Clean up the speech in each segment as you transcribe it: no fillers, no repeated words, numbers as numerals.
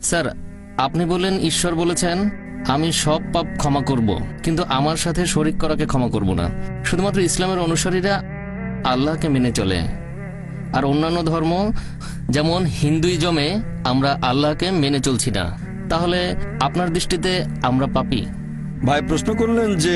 Sir, আপনি বললেন ঈশ্বর বলেছেন আমি সব পাপ ক্ষমা করব, কিন্তু আমার সাথে শরিক করাকে ক্ষমা করব না। শুধুমাত্র ইসলামের অনুসারীরা আল্লাহকে মেনে চলে, আর অন্যান্য ধর্ম যেমন হিন্দুইজমে আমরা আল্লাহকে মেনে চলছি না। তাহলে আপনার দৃষ্টিতে আমরা পাপী? ভাই প্রশ্ন করলেন যে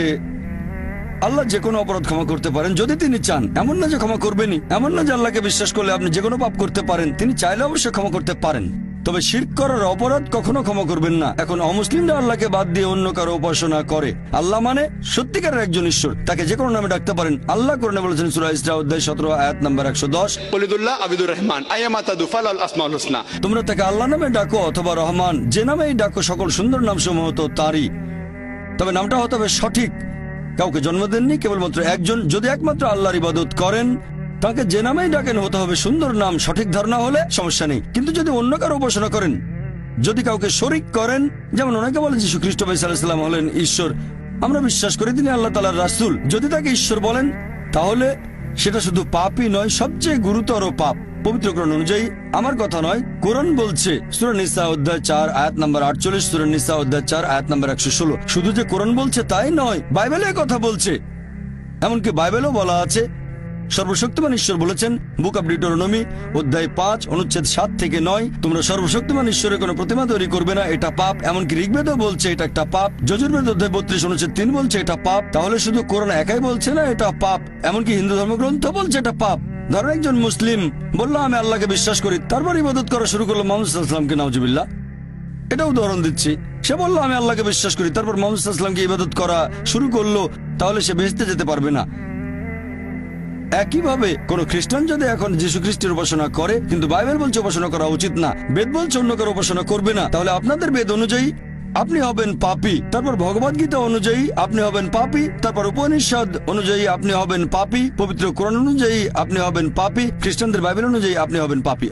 আল্লাহ যে কোনো অপরাধ ক্ষমা করতে পারেন যদি তিনি চান। এমন না যে ক্ষমা করবেনই, এমন না যে আল্লাহকে বিশ্বাস করলে আপনি যে কোনো পাপ করতে পারেন। তিনি চাইলে অবশ্যই ক্ষমা করতে পারেন, তবে শিরক করার অপরাধ কখনো ক্ষমা করবেন না। এখন অমুসলিমরা আল্লাহকে বাদ দিয়ে অন্য কারো উপাসনা করে। আল্লাহ মানে সত্যিকারের একজন ঈশ্বর, তাকে যে কোনো নামে ডাকতে পারেন। আল্লাহ কোরআনে বলেছেন সূরা ইসরা অধ্যায় 17 আয়াত নাম্বার 110, ওয়ালিদুল্লাহ আবিদুর রহমান আইয়ামা তাদুফাল আল আসমাউল হুসনা। তোমরা তাকে আল্লাহ নামে ডাকো অথবা রহমান, যে নামেই ডাকো সকল সুন্দর নাম সমূহ তো তারই, তবে নামটা হতে হবে সঠিক। কাউকে জন্ম দেননি, কেবলমাত্র একজন। যদি একমাত্র আল্লাহর ইবাদত করেন তাকে যে নামেই ডাকেন হতে হবে সুন্দর নাম। সঠিক ধারণা হলে সমস্যা নেই। কিন্তু যদি অন্য কারো উপাসনা করেন, যদি কাউকে শরিক করেন, যেমন অনেকে বলেন যীশু খ্রিস্ট ভাই সাল্লাল্লাহু আলাইহি ওয়াসাল্লাম হলেন ঈশ্বর, আমরা বিশ্বাস করি তিনি আল্লাহ তাআলার রাসূল। যদি তাকে ঈশ্বর বলেন তাহলে সেটা শুধু পাপই নয়, সবচেয়ে গুরুতর পাপ। পবিত্র কোরআন অনুযায়ী, আমার কথা নয়, কোরআন বলছে সূরা নিসা অধ্যায় 4 আয়াত নাম্বার 48, সূরা নিসা অধ্যায় 4 আয়াত নাম্বার 116। শুধু যে কোরআন বলছে তাই নয়, বাইবেলে কথা বলছে। এমনকি বাইবেলেও বলা আছে, সর্বশক্তিমান ঈশ্বর বলেছেন বুক অব ডিউটেরোনমি অধ্যায় 5 অনুচ্ছেদ 7 থেকে 9, তোমরা সর্বশক্তিমান ঈশ্বরের কোনো প্রতিমা তৈরি করবে না, এটা পাপ। এমনকি ঋগ্বেদও বলছে এটা একটা পাপ। যজুর্বেদ অধ্যায় 32 অনুচ্ছেদ 3 বলছে এটা পাপ। তাহলে শুধু কোরআন একাই বলছে না এটা পাপ, এমনকি হিন্দু ধর্মগ্রন্থ বলছে এটা পাপ। ধরেন একজন মুসলিম বললো আমি আল্লাহকে বিশ্বাস করি, তারপর ইবাদত করা শুরু করলো মুহাম্মদ সাল্লাল্লাহু আলাইহি ওয়াসাল্লামকে, নাউজুবিল্লাহ। এটা উদাহরণ দিচ্ছি। সে বললো আমি আল্লাহকে বিশ্বাস করি, তারপর মুহাম্মদ সাল্লাল্লাহু আলাইহি ওয়াসাল্লামকে ইবাদত করা শুরু করলো, তাহলে সে বেহেশতে যেতে পারবে না। একইভাবে কোন খ্রিস্টান যদি এখন যীশু খ্রিস্টের উপাসনা করে, কিন্তু বাইবেল বলছে উপাসনা করা উচিত না, বেদ বলছে অন্য কারো উপাসনা করবে না, তাহলে আপনাদের বেদ অনুযায়ী আপনি হবেন পাপী। তারপর ভগবদ্গীতা অনুযায়ী আপনি হবেন পাপী। তারপর উপনিষদ অনুযায়ী আপনি হবেন পাপী। পবিত্র কোরআন অনুযায়ী আপনি হবেন পাপী। খ্রিস্টানদের বাইবেল অনুযায়ী আপনি হবেন পাপী।